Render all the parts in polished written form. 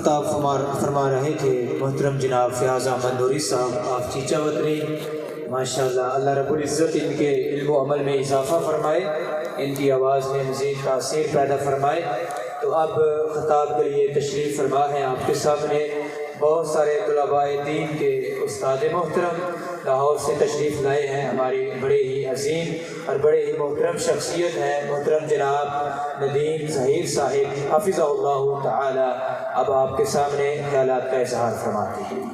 خطاب فرما رہے تھے محترم جناب فیاض احمد نوری صاحب، آپ چیچا وطنی، ماشاءاللہ اللہ رب العزت ان کے علم و عمل میں اضافہ فرمائے، ان کی آواز میں مزید تاثیر پیدا فرمائے۔ تو اب خطاب کے لیے تشریف فرما ہے آپ کے سامنے بہت سارے طلباء دین کے استاد محترم لاہور سے تشریف لائے ہیں، ہماری بڑے ہی عظیم اور بڑے ہی محترم شخصیت ہیں محترم جناب ندیم ظہیر صاحب حفظہ اللہ تعالی۔ اب آپ کے سامنے خیالات کا اظہار فرماتے ہیں۔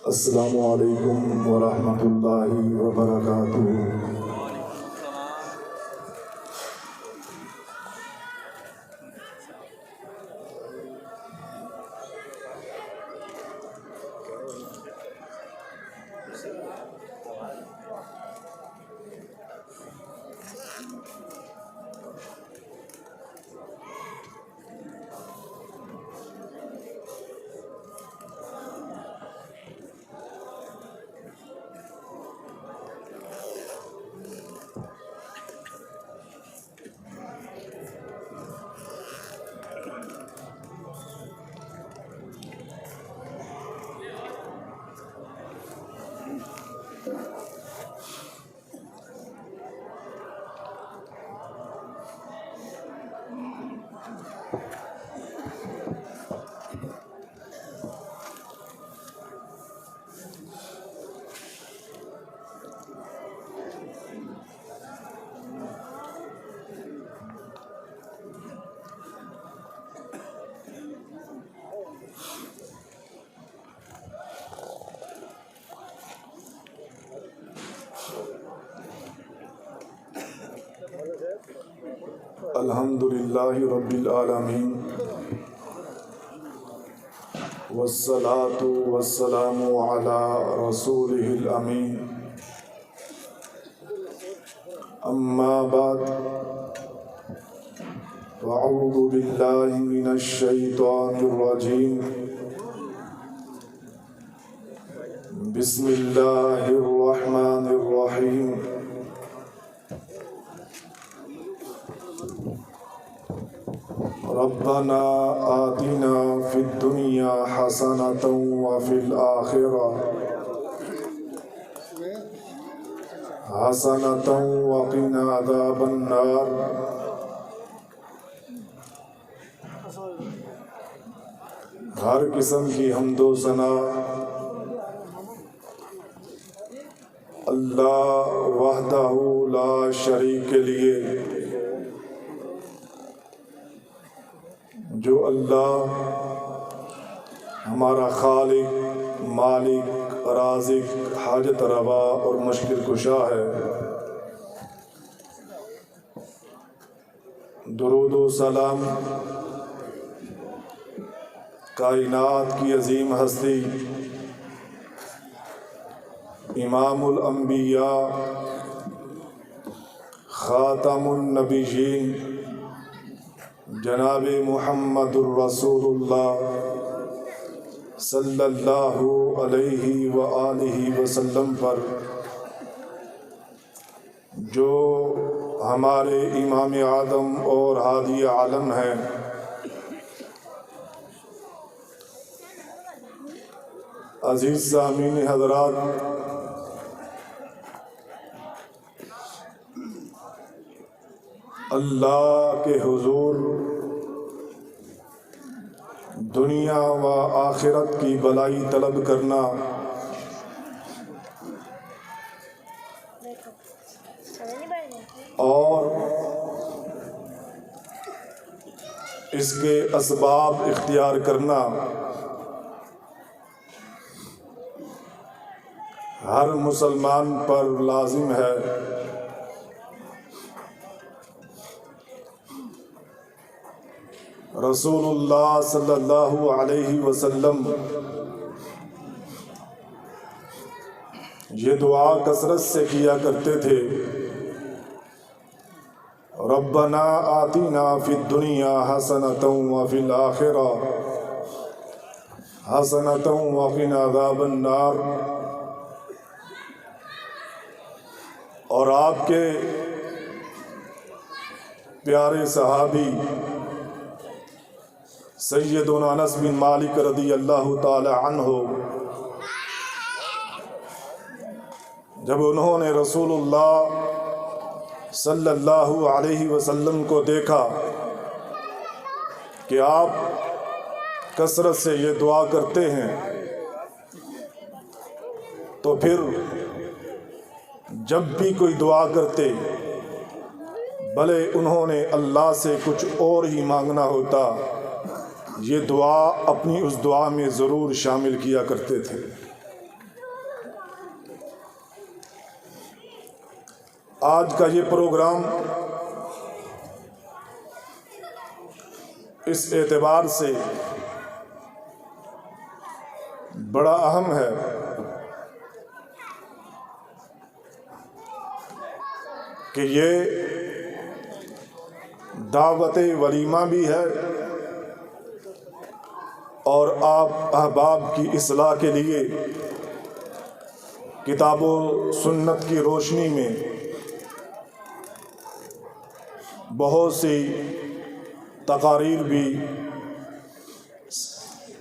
السلام علیکم ورحمۃ اللہ وبرکاتہ۔ الحمدللہ رب العالمین والصلاة والسلام علی رسولہ الامین، اما بعد فاعوذ باللہ من الشیطان الرجیم، بسم اللہ الرحمن الرحیم۔ ربنا آتنا فی الدنیا حسنة وفی الآخرہ حسنة وقنا عذاب النار۔ ہر قسم کی حمد و ثنا اللہ وحدہ لا شریک کے لیے، جو اللہ ہمارا خالق، مالک، رازق، حاجت روا اور مشکل کشا ہے۔ درود و سلام کائنات کی عظیم ہستی امام الانبیاء خاتم النبیین جناب محمد الرسول اللہ صلی اللہ علیہ وآلہ وسلم پر، جو ہمارے امام اعظم اور ہادی عالم ہیں۔ عزیز سامعین حضرات، اللہ کے حضور دنیا و آخرت کی بھلائی طلب کرنا اور اس کے اسباب اختیار کرنا ہر مسلمان پر لازم ہے۔ رسول اللہ صلی اللہ علیہ وسلم یہ دعا کثرت سے کیا کرتے تھے، ربنا آتنا فی الدنیا حسنۃ وفی الآخرہ حسنة وقنا عذاب النار۔ اور آپ کے پیارے صحابی سیدنا انس بن مالک رضی اللہ تعالی عنہ جب انہوں نے رسول اللہ صلی اللہ علیہ وسلم کو دیکھا کہ آپ کثرت سے یہ دعا کرتے ہیں، تو پھر جب بھی کوئی دعا کرتے بھلے انہوں نے اللہ سے کچھ اور ہی مانگنا ہوتا، یہ دعا اپنی اس دعا میں ضرور شامل کیا کرتے تھے۔ آج کا یہ پروگرام اس اعتبار سے بڑا اہم ہے کہ یہ دعوت ولیمہ بھی ہے اور آپ احباب کی اصلاح کے لیے کتاب و سنت کی روشنی میں بہت سی تقاریر بھی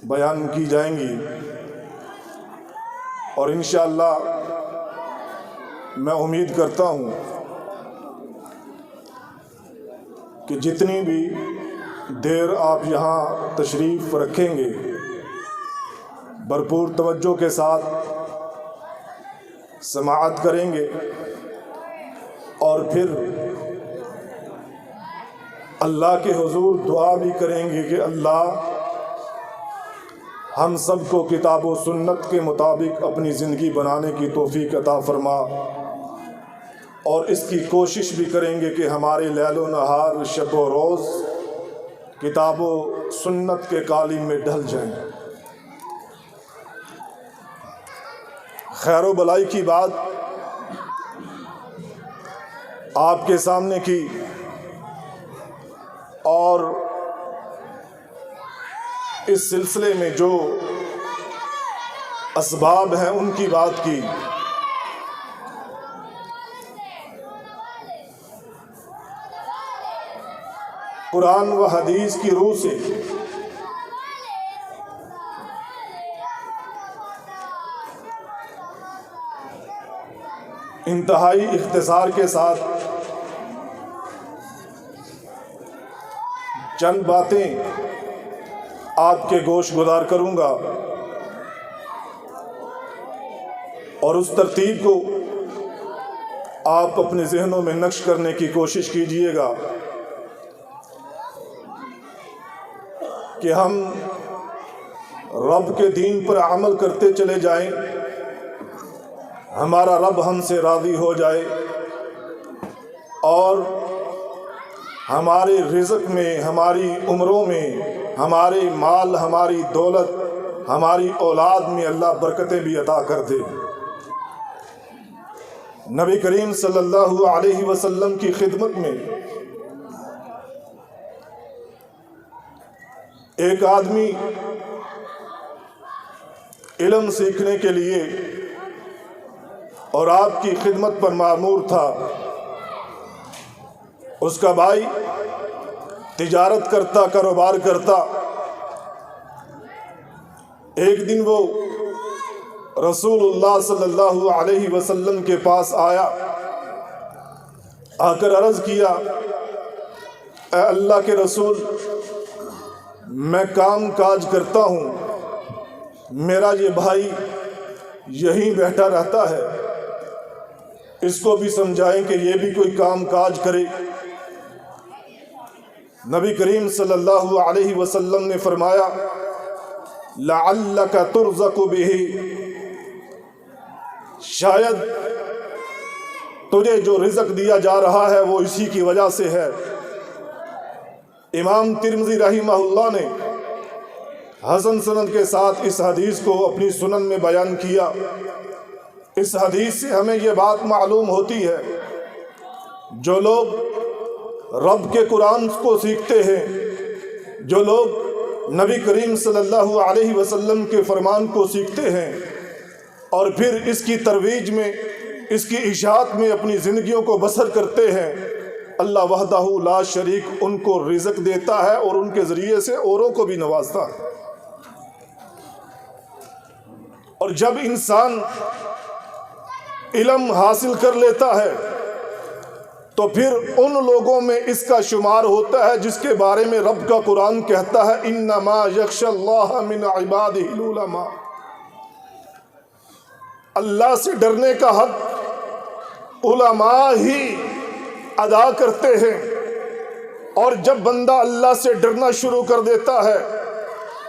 بیان کی جائیں گی، اور انشاءاللہ میں امید کرتا ہوں کہ جتنی بھی دیر آپ یہاں تشریف رکھیں گے بھرپور توجہ کے ساتھ سماعت کریں گے، اور پھر اللہ کے حضور دعا بھی کریں گے کہ اللہ ہم سب کو کتاب و سنت کے مطابق اپنی زندگی بنانے کی توفیق عطا فرما، اور اس کی کوشش بھی کریں گے کہ ہمارے لیل و نہار شب و روز کتاب و سنت کے قالب میں ڈھل جائیں۔ خیر و بلائی کی بات آپ کے سامنے کی، اور اس سلسلے میں جو اسباب ہیں ان کی بات کی۔ قرآن و حدیث کی روح سے انتہائی اختصار کے ساتھ چند باتیں آپ کے گوش گزار کروں گا، اور اس ترتیب کو آپ اپنے ذہنوں میں نقش کرنے کی کوشش کیجئے گا کہ ہم رب کے دین پر عمل کرتے چلے جائیں، ہمارا رب ہم سے راضی ہو جائے، اور ہمارے رزق میں، ہماری عمروں میں، ہمارے مال، ہماری دولت، ہماری اولاد میں اللہ برکتیں بھی عطا کر دے۔ نبی کریم صلی اللہ علیہ وسلم کی خدمت میں ایک آدمی علم سیکھنے کے لیے اور آپ کی خدمت پر مامور تھا۔ اس کا بھائی تجارت کرتا، کاروبار کرتا۔ ایک دن وہ رسول اللہ صلی اللہ علیہ وسلم کے پاس آیا، آ کر عرض کیا، اے اللہ کے رسول، میں کام کاج کرتا ہوں، میرا یہ بھائی یہیں بیٹھا رہتا ہے، اس کو بھی سمجھائیں کہ یہ بھی کوئی کام کاج کرے۔ نبی کریم صلی اللہ علیہ وسلم نے فرمایا، لعلک ترزق بہ، شاید تجھے جو رزق دیا جا رہا ہے وہ اسی کی وجہ سے ہے۔ امام ترمذی رحمہ اللہ نے حسن سند کے ساتھ اس حدیث کو اپنی سنن میں بیان کیا۔ اس حدیث سے ہمیں یہ بات معلوم ہوتی ہے، جو لوگ رب کے قرآن کو سیکھتے ہیں، جو لوگ نبی کریم صلی اللہ علیہ وسلم کے فرمان کو سیکھتے ہیں اور پھر اس کی ترویج میں، اس کی اشاعت میں اپنی زندگیوں کو بسر کرتے ہیں، اللہ وحدہ لا شریک ان کو رزق دیتا ہے اور ان کے ذریعے سے اوروں کو بھی نوازتا ہے۔ اور جب انسان علم حاصل کر لیتا ہے تو پھر ان لوگوں میں اس کا شمار ہوتا ہے جس کے بارے میں رب کا قرآن کہتا ہے انما یخشی اللہ من عبادہ العلماء۔ اللہ سے ڈرنے کا حق علماء ہی ادا کرتے ہیں، اور جب بندہ اللہ سے ڈرنا شروع کر دیتا ہے،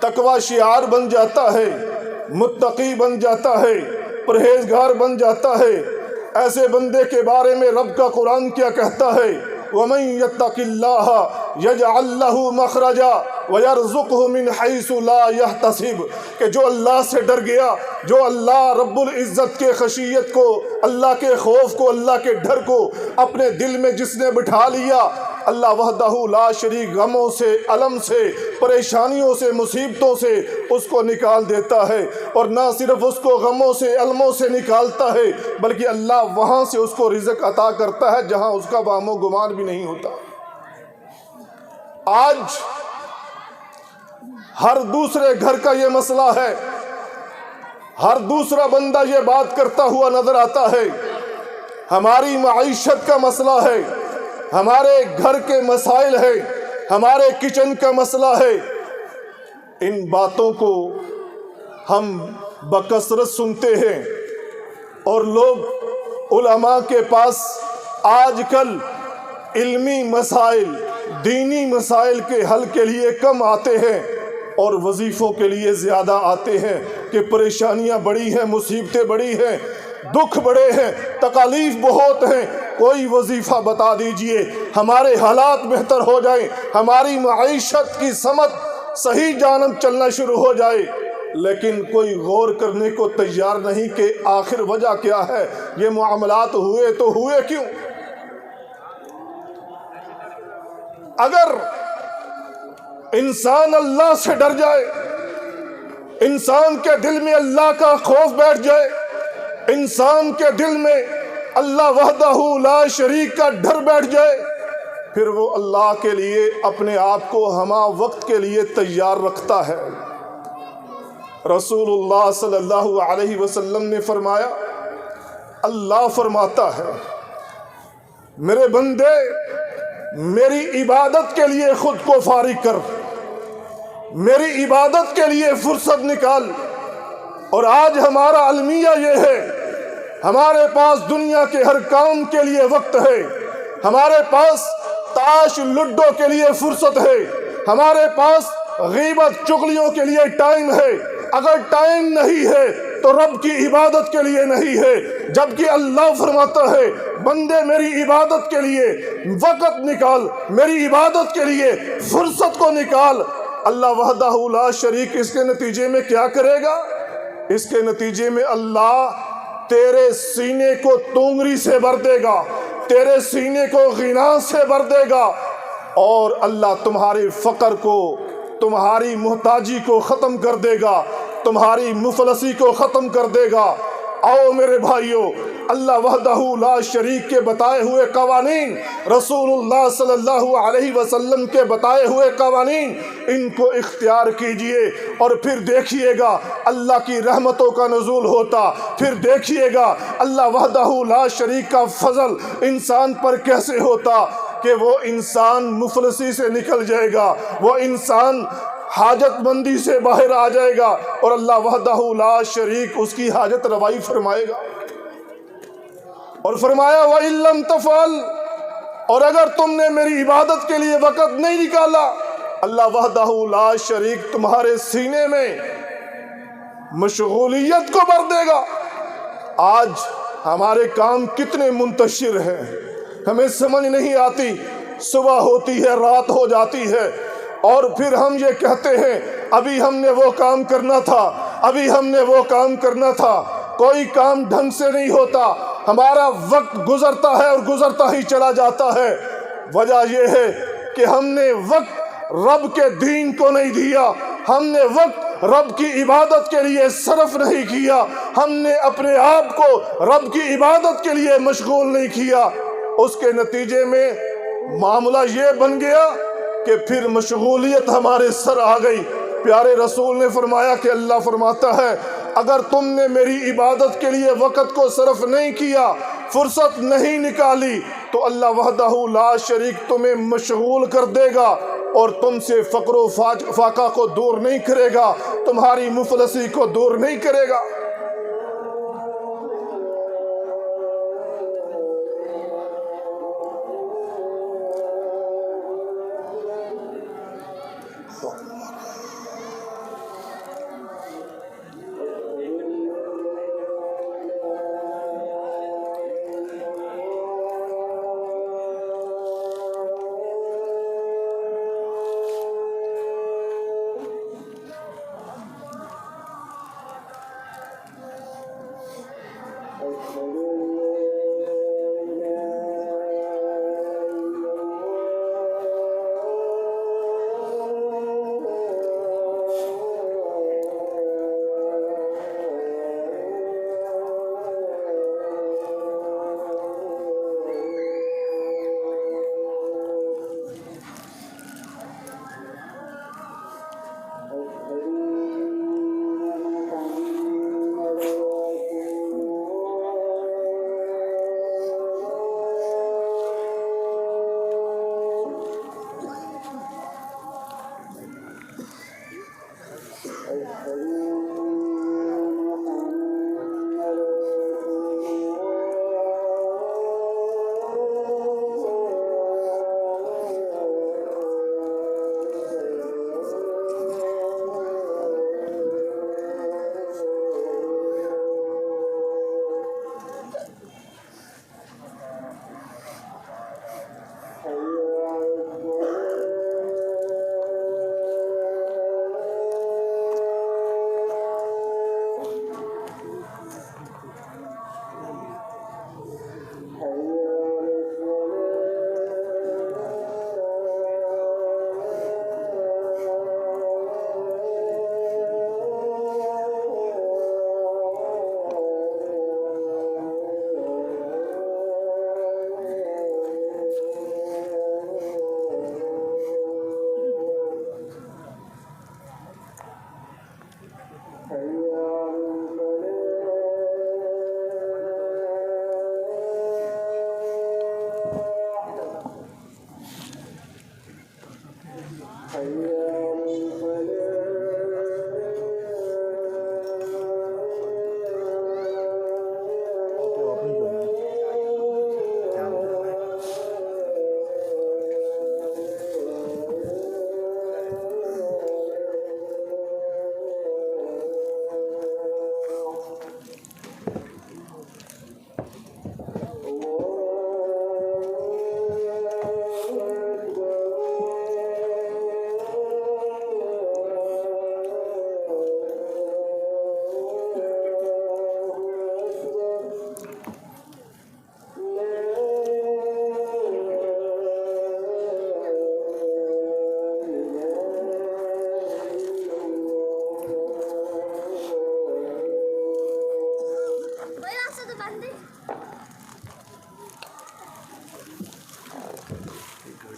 تقوی شعار بن جاتا ہے، متقی بن جاتا ہے، پرہیزگار بن جاتا ہے، ایسے بندے کے بارے میں رب کا قرآن کیا کہتا ہے وَمَن يَتَّقِ اللَّهَ يَجْعَلْ لَهُ مَخْرَجًا وَيَرْزُقْهُ مِنْ حَيْثُ لَا يَحْتَسِبُ، کہ جو اللہ سے ڈر گیا، جو اللہ رب العزت کے خشیت کو، اللہ کے خوف کو، اللہ کے ڈر کو اپنے دل میں جس نے بٹھا لیا، اللہ وحدہ لا شریک غموں سے، الم سے، پریشانیوں سے، مصیبتوں سے اس کو نکال دیتا ہے، اور نہ صرف اس کو غموں سے، الموں سے نکالتا ہے بلکہ اللہ وہاں سے اس کو رزق عطا کرتا ہے جہاں اس کا وہم و گمان بھی نہیں ہوتا۔ آج ہر دوسرے گھر کا یہ مسئلہ ہے، ہر دوسرا بندہ یہ بات کرتا ہوا نظر آتا ہے، ہماری معیشت کا مسئلہ ہے، ہمارے گھر کے مسائل ہے، ہمارے کچن کا مسئلہ ہے۔ ان باتوں کو ہم بکثرت سنتے ہیں، اور لوگ علماء کے پاس آج کل علمی مسائل، دینی مسائل کے حل کے لیے کم آتے ہیں اور وظیفوں کے لیے زیادہ آتے ہیں کہ پریشانیاں بڑی ہیں، مصیبتیں بڑی ہیں، دکھ بڑے ہیں، تکالیف بہت ہیں، کوئی وظیفہ بتا دیجئے ہمارے حالات بہتر ہو جائیں، ہماری معیشت کی سمت صحیح جانب چلنا شروع ہو جائے۔ لیکن کوئی غور کرنے کو تیار نہیں کہ آخر وجہ کیا ہے، یہ معاملات ہوئے تو ہوئے کیوں؟ اگر انسان اللہ سے ڈر جائے، انسان کے دل میں اللہ کا خوف بیٹھ جائے، انسان کے دل میں اللہ وحدہ لا شریک کا ڈر بیٹھ جائے، پھر وہ اللہ کے لیے اپنے آپ کو ہمہ وقت کے لیے تیار رکھتا ہے۔ رسول اللہ صلی اللہ علیہ وسلم نے فرمایا، اللہ فرماتا ہے میرے بندے میری عبادت کے لیے خود کو فارغ کر، میری عبادت کے لیے فرصت نکال۔ اور آج ہمارا المیہ یہ ہے، ہمارے پاس دنیا کے ہر کام کے لیے وقت ہے، ہمارے پاس تاش لڈو کے لیے فرصت ہے، ہمارے پاس غیبت چغلیوں کے لیے ٹائم ہے۔ اگر ٹائم نہیں ہے تو رب کی عبادت کے لیے نہیں ہے، جبکہ اللہ فرماتا ہے بندے میری عبادت کے لیے وقت نکال، میری عبادت کے لیے فرصت کو نکال۔ اللہ وحدہ لا شریک اس کے نتیجے میں کیا کرے گا؟ اس کے نتیجے میں اللہ تیرے سینے کو تونگری سے بھر دے گا، تیرے سینے کو غنا سے بھر دے گا، اور اللہ تمہارے فقر کو، تمہاری محتاجی کو ختم کر دے گا، تمہاری مفلسی کو ختم کر دے گا۔ آؤ میرے بھائیوں، اللہ وحدہ لا شریک کے بتائے ہوئے قوانین، رسول اللہ صلی اللہ علیہ وسلم کے بتائے ہوئے قوانین، ان کو اختیار کیجئے، اور پھر دیکھیے گا اللہ کی رحمتوں کا نزول ہوتا، پھر دیکھیے گا اللہ وحدہ لا شریک کا فضل انسان پر کیسے ہوتا کہ وہ انسان مفلسی سے نکل جائے گا، وہ انسان حاجت مندی سے باہر آ جائے گا، اور اللہ وحدہ لا شریک اس کی حاجت روائی فرمائے گا۔ اور فرمایا وَإِن لَّمْ تَفْعَلْ، اور اگر تم نے میری عبادت کے لیے وقت نہیں نکالا، اللہ وحدہ لا شریک تمہارے سینے میں مشغولیت کو بھر دے گا۔ آج ہمارے کام کتنے منتشر ہیں، ہمیں سمجھ نہیں آتی، صبح ہوتی ہے رات ہو جاتی ہے، اور پھر ہم یہ کہتے ہیں ابھی ہم نے وہ کام کرنا تھا، ابھی ہم نے وہ کام کرنا تھا، کوئی کام ڈھنگ سے نہیں ہوتا، ہمارا وقت گزرتا ہے اور گزرتا ہی چلا جاتا ہے۔ وجہ یہ ہے کہ ہم نے وقت رب کے دین کو نہیں دیا، ہم نے وقت رب کی عبادت کے لیے صرف نہیں کیا، ہم نے اپنے آپ کو رب کی عبادت کے لیے مشغول نہیں کیا، اس کے نتیجے میں معاملہ یہ بن گیا کہ پھر مشغولیت ہمارے سر آ گئی۔ پیارے رسول نے فرمایا کہ اللہ فرماتا ہے اگر تم نے میری عبادت کے لیے وقت کو صرف نہیں کیا، فرصت نہیں نکالی، تو اللہ وحدہ لا شریک تمہیں مشغول کر دے گا اور تم سے فقر و فاقہ کو دور نہیں کرے گا، تمہاری مفلسی کو دور نہیں کرے گا۔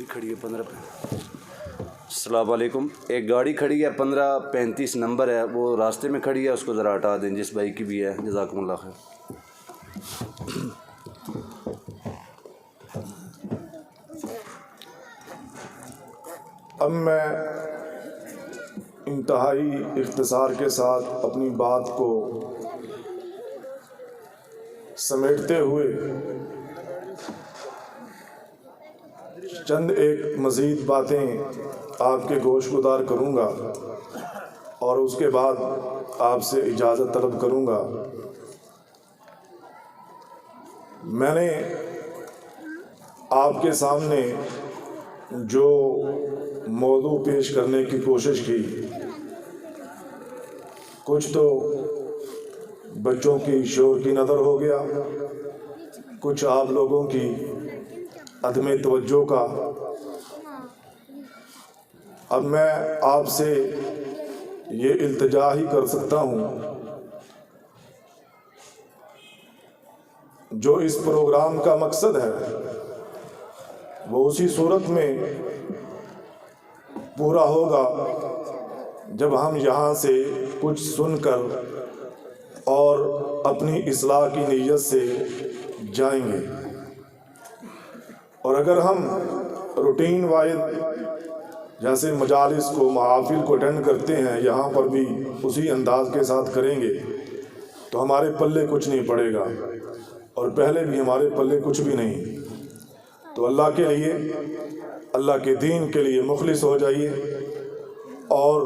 کھڑی ہے 15 السلام علیکم، ایک گاڑی کھڑی ہے 1535 نمبر ہے، وہ راستے میں کھڑی ہے، اس کو ذرا ہٹا دیں، جس بھائی کی بھی ہے، جزاکم اللہ خیر۔ اب میں انتہائی اختصار کے ساتھ اپنی بات کو سمیٹتے ہوئے چند ایک مزید باتیں آپ کے گوش گزار کروں گا اور اس کے بعد آپ سے اجازت طلب کروں گا۔ میں نے آپ کے سامنے جو موضوع پیش کرنے کی کوشش کی، کچھ تو بچوں کی شور کی نظر ہو گیا، کچھ آپ لوگوں کی عدم توجہ کا، اب میں آپ سے یہ التجا ہی کر سکتا ہوں، جو اس پروگرام کا مقصد ہے وہ اسی صورت میں پورا ہوگا جب ہم یہاں سے کچھ سن کر اور اپنی اصلاح کی نیت سے جائیں گے، اور اگر ہم روٹین وائز جیسے مجالس کو محافل کو اٹینڈ کرتے ہیں یہاں پر بھی اسی انداز کے ساتھ کریں گے تو ہمارے پلے کچھ نہیں پڑے گا، اور پہلے بھی ہمارے پلے کچھ بھی نہیں۔ تو اللہ کے لیے، اللہ کے دین کے لیے مخلص ہو جائیے، اور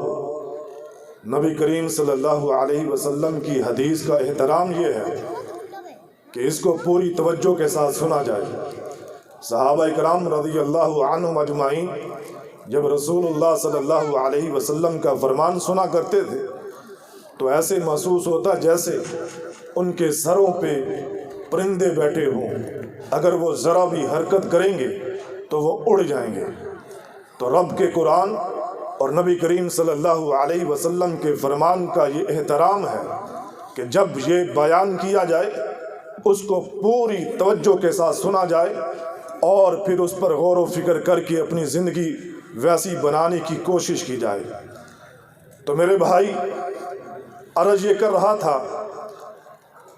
نبی کریم صلی اللہ علیہ وسلم کی حدیث کا احترام یہ ہے کہ اس کو پوری توجہ کے ساتھ سنا جائے۔ صحابہ کرام رضی اللہ عنہم اجمعین جب رسول اللہ صلی اللہ علیہ وسلم کا فرمان سنا کرتے تھے تو ایسے محسوس ہوتا جیسے ان کے سروں پہ پرندے بیٹھے ہوں، اگر وہ ذرا بھی حرکت کریں گے تو وہ اڑ جائیں گے۔ تو رب کے قرآن اور نبی کریم صلی اللہ علیہ وسلم کے فرمان کا یہ احترام ہے کہ جب یہ بیان کیا جائے اس کو پوری توجہ کے ساتھ سنا جائے، اور پھر اس پر غور و فکر کر کے اپنی زندگی ویسی بنانے کی کوشش کی جائے۔ تو میرے بھائی، عرض یہ کر رہا تھا،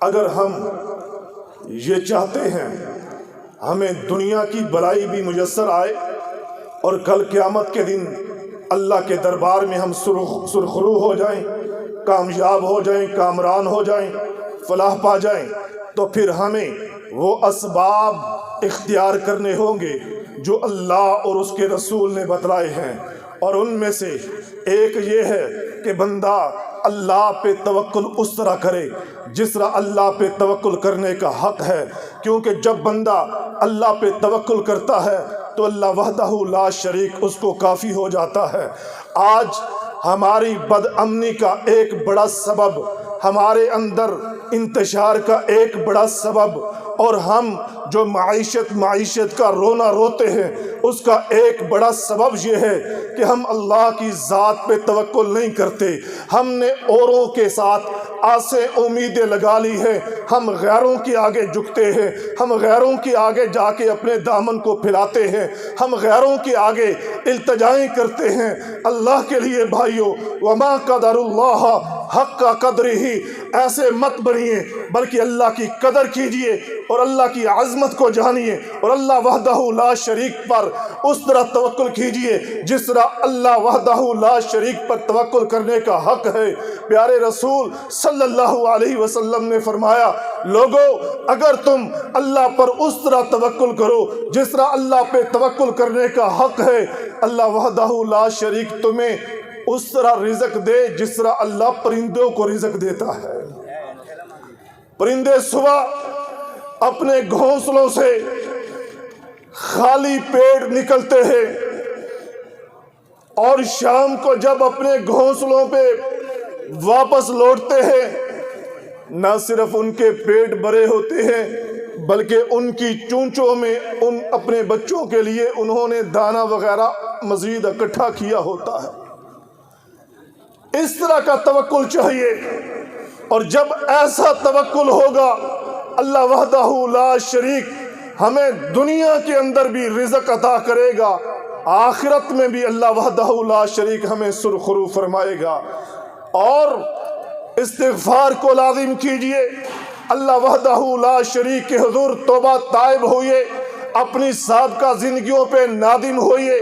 اگر ہم یہ چاہتے ہیں ہمیں دنیا کی بلائی بھی میسر آئے اور کل قیامت کے دن اللہ کے دربار میں ہم سرخرو ہو جائیں، کامیاب ہو جائیں، کامران ہو جائیں، فلاح پا جائیں، تو پھر ہمیں وہ اسباب اختیار کرنے ہوں گے جو اللہ اور اس کے رسول نے بتلائے ہیں، اور ان میں سے ایک یہ ہے کہ بندہ اللہ پہ توکل اس طرح کرے جس طرح اللہ پہ توکل کرنے کا حق ہے، کیونکہ جب بندہ اللہ پہ توکل کرتا ہے تو اللہ وحدہ لا شریک اس کو کافی ہو جاتا ہے۔ آج ہماری بد امنی کا ایک بڑا سبب، ہمارے اندر انتشار کا ایک بڑا سبب، اور ہم جو معیشت کا رونا روتے ہیں اس کا ایک بڑا سبب یہ ہے کہ ہم اللہ کی ذات پہ توکل نہیں کرتے۔ ہم نے اوروں کے ساتھ آسیں امیدیں لگا لی ہیں، ہم غیروں کے آگے جھکتے ہیں، ہم غیروں کے آگے جا کے اپنے دامن کو پھیلاتے ہیں، ہم غیروں کے آگے التجائیں کرتے ہیں۔ اللہ کے لیے بھائیو، وما قدر اللہ حق کا قدر ہی، ایسے مت بنیے بلکہ اللہ کی قدر کیجئے اور اللہ کی عظمت کو جانیے، اور اللہ وحدہ لا شریک پر اس طرح توکل کیجئے جس طرح اللہ وحدہ لا شریک پر توکل کرنے کا حق ہے۔ پیارے رسول صلی اللہ علیہ وسلم نے فرمایا، لوگو اگر تم اللہ پر اس طرح توکل کرو جس طرح اللہ پہ توکل کرنے کا حق ہے، اللہ وحدہ لا شریک تمہیں اس طرح رزق دے جس طرح اللہ پرندوں کو رزق دیتا ہے۔ پرندے صبح اپنے گھونسلوں سے خالی پیٹ نکلتے ہیں، اور شام کو جب اپنے گھونسلوں پہ واپس لوٹتے ہیں، نہ صرف ان کے پیٹ بھرے ہوتے ہیں بلکہ ان کی چونچوں میں ان اپنے بچوں کے لیے انہوں نے دانہ وغیرہ مزید اکٹھا کیا ہوتا ہے۔ اس طرح کا توکل چاہیے، اور جب ایسا توکل ہوگا اللہ وحدہ لا شریک ہمیں دنیا کے اندر بھی رزق عطا کرے گا، آخرت میں بھی اللہ وحدہ لا شریک ہمیں سرخرو فرمائے گا۔ اور استغفار کو لازم کیجئے، اللہ وحدہ لا شریک کے حضور توبہ طائب ہوئے، اپنی سابقہ زندگیوں پہ نادم ہوئے،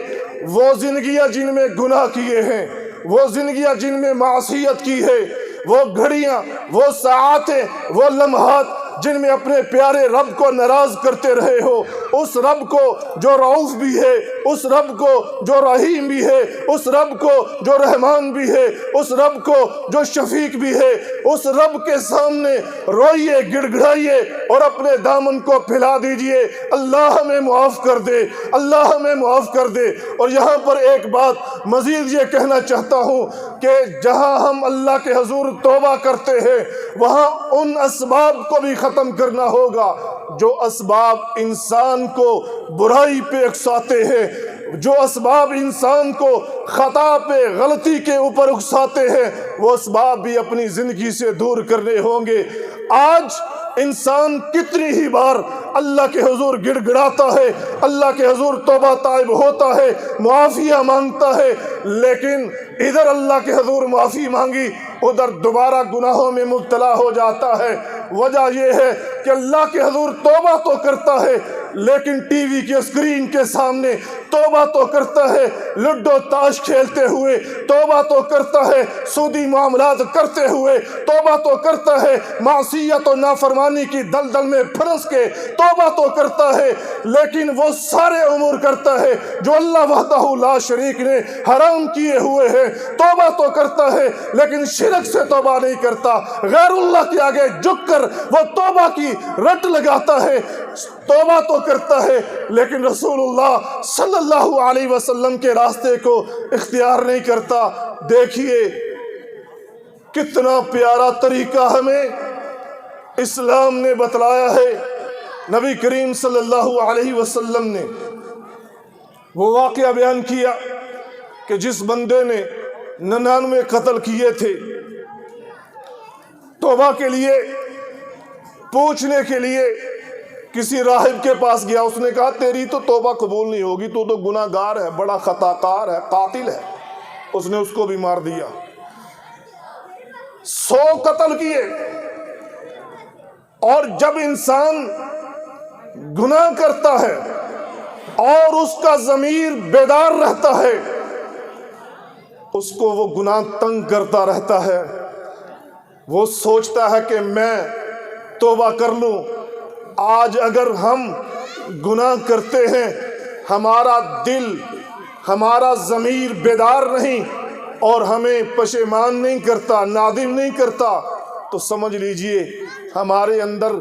وہ زندگیاں جن میں گناہ کیے ہیں، وہ زندگیاں جن میں معصیت کی ہے، وہ گھڑیاں، وہ ساعتیں، وہ لمحات جن میں اپنے پیارے رب کو ناراض کرتے رہے ہو، اس رب کو جو رؤوف بھی ہے، اس رب کو جو رحیم بھی ہے، اس رب کو جو رحمان بھی ہے، اس رب کو جو شفیق بھی ہے، اس رب کے سامنے روئیے، گڑ گڑائیے اور اپنے دامن کو پھیلا دیجئے، اللہ ہمیں معاف کر دے، اللہ ہمیں معاف کر دے۔ اور یہاں پر ایک بات مزید یہ کہنا چاہتا ہوں کہ جہاں ہم اللہ کے حضور توبہ کرتے ہیں وہاں ان اسباب کو بھی ختم کرنا ہوگا جو اسباب انسان کو برائی پہ اکساتے ہیں، جو اسباب انسان کو خطا پہ غلطی کے اوپر اکساتے ہیں وہ اسباب بھی اپنی زندگی سے دور کرنے ہوں گے۔ آج انسان کتنی ہی بار اللہ کے حضور گڑ گڑاتا ہے، اللہ کے حضور توبہ طائب ہوتا ہے، معافیہ مانگتا ہے، لیکن ادھر اللہ کے حضور معافی مانگی ادھر دوبارہ گناہوں میں مبتلا ہو جاتا ہے۔ وجہ یہ ہے کہ اللہ کے حضور توبہ تو کرتا ہے لیکن ٹی وی کے اسکرین کے سامنے توبہ تو کرتا ہے، لڈو تاش کھیلتے ہوئے توبہ تو کرتا ہے، سودی معاملات کرتے ہوئے توبہ تو کرتا ہے، معصیت و نافرمانی کی دلدل میں پھنس کے توبہ تو کرتا ہے، لیکن وہ سارے امور کرتا ہے جو اللہ وحدہ لا شریک نے حرام کیے ہوئے ہیں۔ توبہ تو کرتا ہے لیکن شرک سے توبہ نہیں کرتا، غیر اللہ کے آگے جھک کر وہ توبہ کی رٹ لگاتا ہے، توبہ تو کرتا ہے لیکن رسول اللہ صلی اللہ علیہ وسلم کے راستے کو اختیار نہیں کرتا۔ دیکھیے کتنا پیارا طریقہ ہمیں اسلام نے بتلایا ہے۔ نبی کریم صلی اللہ علیہ وسلم نے وہ واقعہ بیان کیا کہ جس بندے نے 99 قتل کیے تھے، توبہ کے لیے پوچھنے کے لیے کسی راہب کے پاس گیا، اس نے کہا تیری تو توبہ قبول نہیں ہوگی، تو گناہ گار ہے، بڑا خطا کار ہے، قاتل ہے۔ اس نے اس کو بھی مار دیا۔ 100 قتل کیے۔ اور جب انسان گناہ کرتا ہے اور اس کا ضمیر بیدار رہتا ہے، اس کو وہ گناہ تنگ کرتا رہتا ہے، وہ سوچتا ہے کہ میں توبہ کر لوں۔ آج اگر ہم گناہ کرتے ہیں، ہمارا دل، ہمارا ضمیر بیدار نہیں اور ہمیں پشیمان نہیں کرتا، نادم نہیں کرتا، تو سمجھ لیجئے ہمارے اندر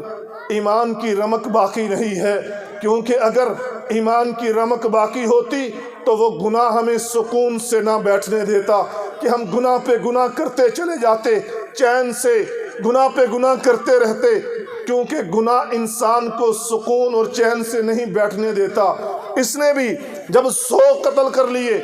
ایمان کی رمق باقی نہیں ہے، کیونکہ اگر ایمان کی رمق باقی ہوتی تو وہ گناہ ہمیں سکون سے نہ بیٹھنے دیتا کہ ہم گناہ پہ گناہ کرتے چلے جاتے، چین سے گناہ پہ گناہ کرتے رہتے، کیونکہ گناہ انسان کو سکون اور چین سے نہیں بیٹھنے دیتا۔ اس نے بھی جب 100 قتل کر لیے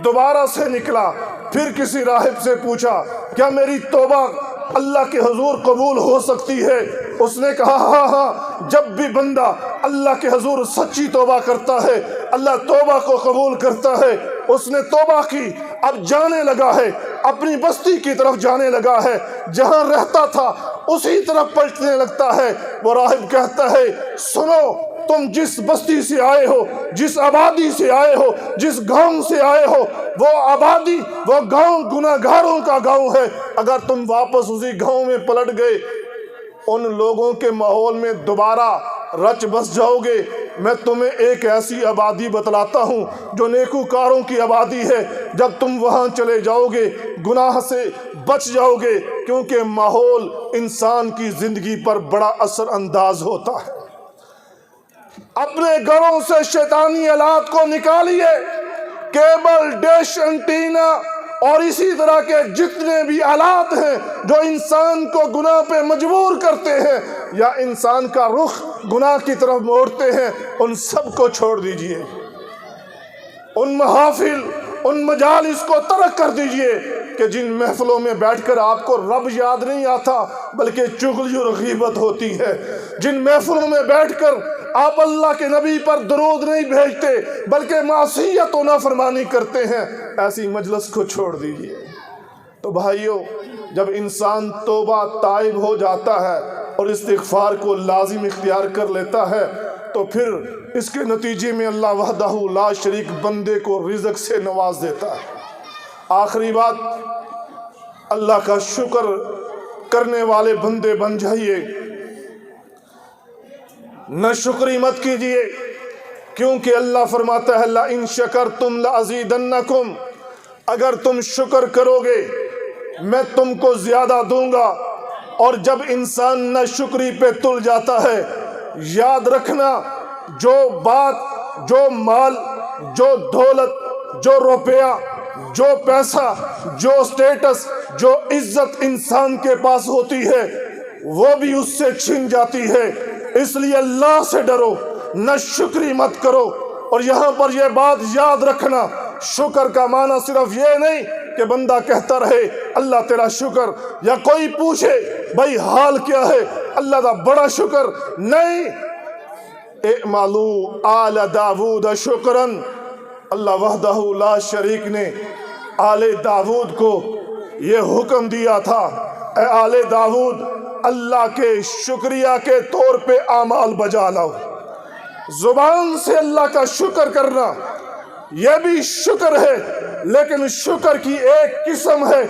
دوبارہ سے نکلا، پھر کسی راہب سے پوچھا کیا میری توبہ اللہ کے حضور قبول ہو سکتی ہے؟ اس نے کہا ہاں ہاں، جب بھی بندہ اللہ کے حضور سچی توبہ کرتا ہے اللہ توبہ کو قبول کرتا ہے۔ اس نے توبہ کی، اب جانے لگا ہے، اپنی بستی کی طرف جانے لگا ہے، جہاں رہتا تھا اسی طرف پلٹنے لگتا ہے۔ وہ راہب کہتا ہے سنو، تم جس بستی سے آئے ہو، جس آبادی سے آئے ہو، جس گاؤں سے آئے ہو، وہ آبادی، وہ گاؤں گناہ گاروں کا گاؤں ہے۔ اگر تم واپس اسی گاؤں میں پلٹ گئے، ان لوگوں کے ماحول میں دوبارہ رچ بس جاؤ گے۔ میں تمہیں ایک ایسی آبادی بتلاتا ہوں جو نیکوکاروں کی آبادی ہے، جب تم وہاں چلے جاؤ گے گناہ سے بچ جاؤ گے، کیونکہ ماحول انسان کی زندگی پر بڑا اثر انداز ہوتا ہے۔ اپنے گھروں سے شیطانی آلات کو نکالیے، کیبل، ڈش، انٹینا اور اسی طرح کے جتنے بھی آلات ہیں جو انسان کو گناہ پہ مجبور کرتے ہیں یا انسان کا رخ گناہ کی طرف موڑتے ہیں، ان سب کو چھوڑ دیجئے۔ ان محافل، ان مجالس کو ترک کر دیجئے کہ جن محفلوں میں بیٹھ کر آپ کو رب یاد نہیں آتا بلکہ چغلی اور غیبت ہوتی ہے، جن محفلوں میں بیٹھ کر آپ اللہ کے نبی پر درود نہیں بھیجتے بلکہ معصیت و نافرمانی کرتے ہیں، ایسی مجلس کو چھوڑ دیجئے۔ تو بھائیو، جب انسان توبہ تائب ہو جاتا ہے اور استغفار کو لازم اختیار کر لیتا ہے تو پھر اس کے نتیجے میں اللہ وحدہ لا شریک بندے کو رزق سے نواز دیتا ہے۔ آخری بات، اللہ کا شکر کرنے والے بندے بن جائیے، نہ شکری مت کیجئے، کیونکہ اللہ فرماتا ہے لَإِن شَكَرْتُمْ لَأَزِيدَنَّكُمْ، اگر تم شکر کرو گے میں تم کو زیادہ دوں گا۔ اور جب انسان نہ شکری پہ تل جاتا ہے، یاد رکھنا جو بات، جو مال، جو دولت، جو روپیہ، جو پیسہ، جو سٹیٹس، جو عزت انسان کے پاس ہوتی ہے وہ بھی اس سے چھن جاتی ہے۔ اس لیے اللہ سے ڈرو، نہ شکری مت کرو اور یہاں پر یہ بات یاد رکھنا، شکر کا معنی صرف یہ نہیں کہ بندہ کہتا رہے اللہ تیرا شکر، یا کوئی پوچھے بھائی حال کیا ہے اللہ دا بڑا شکر، نہیں۔ اعملوا آل داود شکرن، اللہ وحدہ لا شریک نے آل داود کو یہ حکم دیا تھا، اے آل داود اللہ کے شکریہ کے طور پہ اعمال بجا لاؤ۔ زبان سے اللہ کا شکر کرنا یہ بھی شکر ہے، لیکن شکر کی ایک قسم ہے،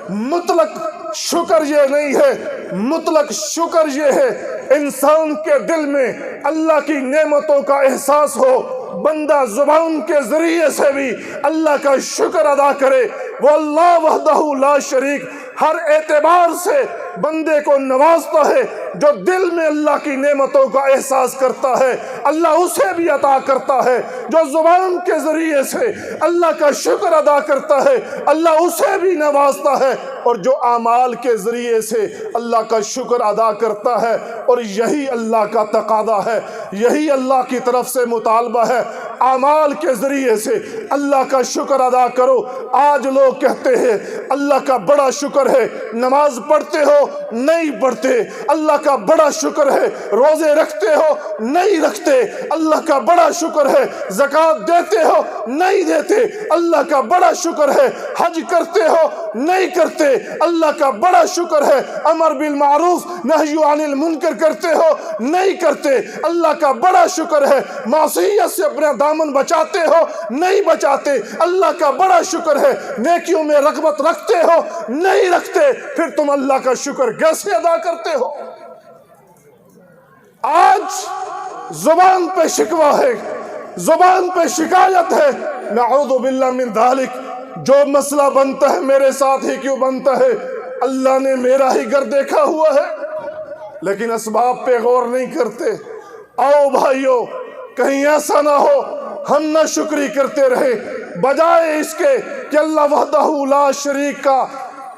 مطلق شکر یہ نہیں ہے۔ مطلق شکر یہ ہے انسان کے دل میں اللہ کی نعمتوں کا احساس ہو، بندہ زبان کے ذریعے سے بھی اللہ کا شکر ادا کرے۔ وہ اللہ وحدہ لا شریک ہر اعتبار سے بندے کو نوازتا ہے، جو دل میں اللہ کی نعمتوں کا احساس کرتا ہے اللہ اسے بھی عطا کرتا ہے، جو زبان کے ذریعے سے اللہ کا شکر ادا کرتا ہے اللہ اسے بھی نوازتا ہے، اور جو اعمال کے ذریعے سے اللہ کا شکر ادا کرتا ہے۔ اور یہی اللہ کا تقاضا ہے، یہی اللہ کی طرف سے مطالبہ ہے، اعمال کے ذریعے سے اللہ کا شکر ادا کرو۔ آج لوگ کہتے ہیں اللہ کا بڑا شکر ہے، نماز پڑھتے ہو نہیں پڑھتے، اللہ کا بڑا شکر ہے، روزے رکھتے ہو نہیں رکھتے، اللہ کا بڑا شکر ہے، زکوٰۃ دیتے ہو نہیں دیتے، اللہ کا بڑا شکر ہے، حج کرتے ہو نہیں کرتے، اللہ کا بڑا شکر ہے، امر بالمعروف نہی عن المنکر کرتے ہو نہیں کرتے، اللہ کا بڑا شکر ہے، معصیت سے اپنا دامن بچاتے ہو نہیں بچاتے، اللہ کا بڑا شکر ہے، نیکیوں میں رغبت رکھتے ہو نہیں رکھتے، پھر تم اللہ کا شکر کیسے ادا کرتے ہو؟ آج زبان پہ شکوہ ہے، زبان پہ شکایت ہے، نعوذ باللہ من ذالک، جو مسئلہ بنتا ہے میرے ساتھ ہی کیوں بنتا ہے؟ اللہ نے میرا ہی گھر دیکھا ہوا ہے، لیکن اسباب پہ غور نہیں کرتے۔ آؤ بھائیو، کہیں ایسا نہ ہو ہم نہ شکری کرتے رہے، بجائے اس کے کہ اللہ وحدہ لا شریک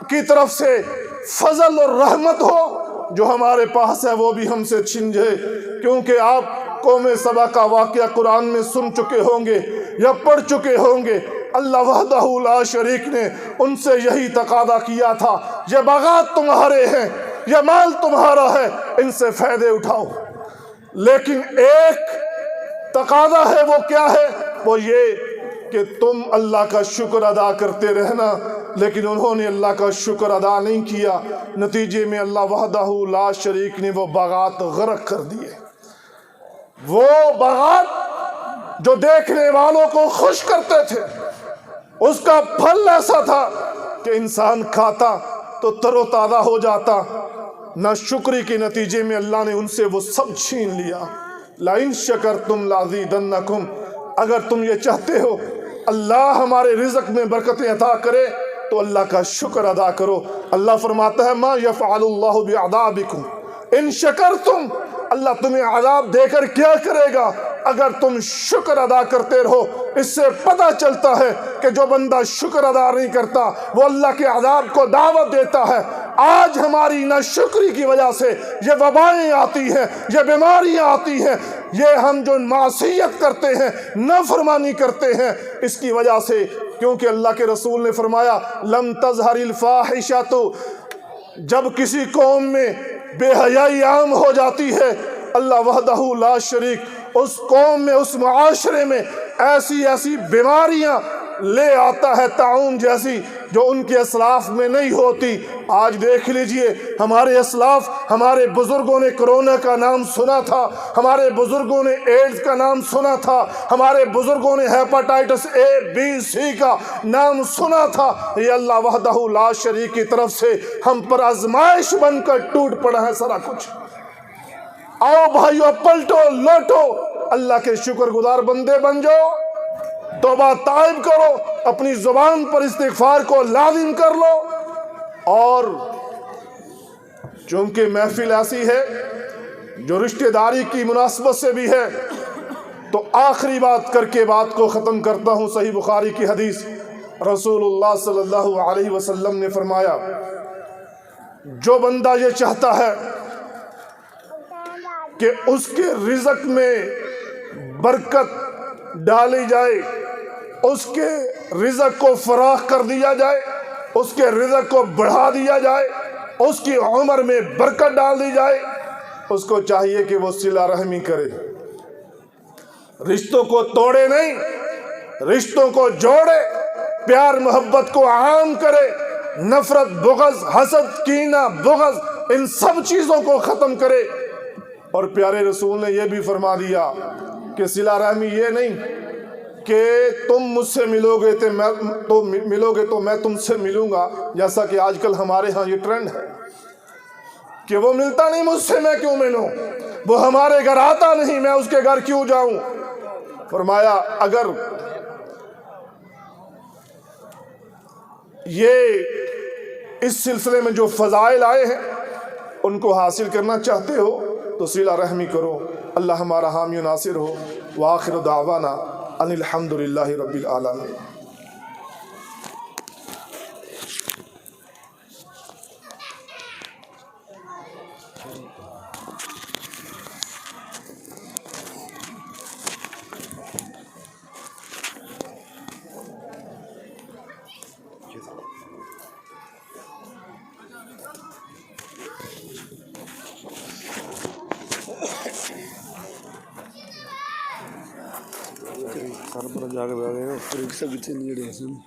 کی طرف سے فضل اور رحمت ہو، جو ہمارے پاس ہے وہ بھی ہم سے چھن جائے۔ کیونکہ آپ قوم سبا کا واقعہ قرآن میں سن چکے ہوں گے یا پڑھ چکے ہوں گے، اللہ وحدہ لا شریک نے ان سے یہی تقاضا کیا تھا، یہ باغات تمہارے ہیں، یہ مال تمہارا ہے، ان سے فائدے اٹھاؤ۔ لیکن ایک تقاضا ہے، وہ کیا ہے؟ وہ یہ کہ تم اللہ کا شکر ادا کرتے رہنا، لیکن انہوں نے اللہ کا شکر ادا نہیں کیا، نتیجے میں اللہ وحدہ لا شریک نے وہ باغات غرق کر دیے۔ وہ باغات جو دیکھنے والوں کو خوش کرتے تھے، اس کا پھل ایسا تھا کہ انسان کھاتا تو تر و تازہ ہو جاتا، نہ شکری کے نتیجے میں اللہ نے ان سے وہ سب چھین لیا۔ لَإِن شَكَرْتُمْ لَأَزِيدَنَّكُمْ، اگر تم یہ چاہتے ہو اللہ ہمارے رزق میں برکتیں عطا کرے تو اللہ کا شکر ادا کرو۔ اللہ فرماتا ہے مَا يَفْعَلُ اللَّهُ بِعَذَابِكُمْ إِن شَكَرْتُمْ، اللہ تمہیں عذاب دے کر کیا کرے گا اگر تم شکر ادا کرتے رہو۔ اس سے پتہ چلتا ہے کہ جو بندہ شکر ادا نہیں کرتا وہ اللہ کے عذاب کو دعوت دیتا ہے۔ آج ہماری ناشکری کی وجہ سے یہ وبائیں آتی ہیں، یہ بیماریاں آتی ہیں، یہ ہم جو معصیت کرتے ہیں، نافرمانی کرتے ہیں، اس کی وجہ سے، کیونکہ اللہ کے رسول نے فرمایا لم تظہر الفاحشۃ، جب کسی قوم میں بے حیائی عام ہو جاتی ہے، اللہ وحدہ لا شریک اس قوم میں، اس معاشرے میں ایسی ایسی بیماریاں لے آتا ہے، طاعون جیسی، جو ان کے اسلاف میں نہیں ہوتی۔ آج دیکھ لیجئے ہمارے اسلاف، ہمارے بزرگوں نے کرونا کا نام سنا تھا، ہمارے بزرگوں نے ایڈز کا نام سنا تھا، ہمارے بزرگوں نے ہیپاٹائٹس اے بی سی کا نام سنا تھا۔ یہ اللہ وحدہ لا شریک کی طرف سے ہم پر آزمائش بن کر ٹوٹ پڑا ہے سارا کچھ۔ آؤ بھائیو، پلٹو لوٹو، اللہ کے شکر گزار بندے بن جاؤ، توبہ تائب کرو، اپنی زبان پر استغفار کو لازم کر لو۔ اور چونکہ محفل ایسی ہے جو رشتہ داری کی مناسبت سے بھی ہے، تو آخری بات کر کے بات کو ختم کرتا ہوں۔ صحیح بخاری کی حدیث، رسول اللہ صلی اللہ علیہ وسلم نے فرمایا، جو بندہ یہ چاہتا ہے کہ اس کے رزق میں برکت ڈالی جائے، اس کے رزق کو فراخ کر دیا جائے، اس کے رزق کو بڑھا دیا جائے، اس کی عمر میں برکت ڈال دی جائے، اس کو چاہیے کہ وہ صلہ رحمی کرے، رشتوں کو توڑے نہیں، رشتوں کو جوڑے، پیار محبت کو عام کرے، نفرت، بغض، حسد، کینہ، بغض، ان سب چیزوں کو ختم کرے۔ اور پیارے رسول نے یہ بھی فرما دیا کہ صلہ رحمی یہ نہیں کہ تم مجھ سے ملو گے تو میں تم سے ملوں گا، جیسا کہ آج کل ہمارے ہاں یہ ٹرینڈ ہے کہ وہ ملتا نہیں مجھ سے، میں کیوں ملوں، وہ ہمارے گھر آتا نہیں، میں اس کے گھر کیوں جاؤں۔ فرمایا اگر یہ اس سلسلے میں جو فضائل آئے ہیں ان کو حاصل کرنا چاہتے ہو تو صلہ رحمی کرو۔ اللہ ہمارا حامی و ناصر ہو۔ وآخر دعوانا ان الحمد للہ رب العالمین۔ سر پر جا کے بیٹھ گئے، پھر ایک سے پیچھے لیے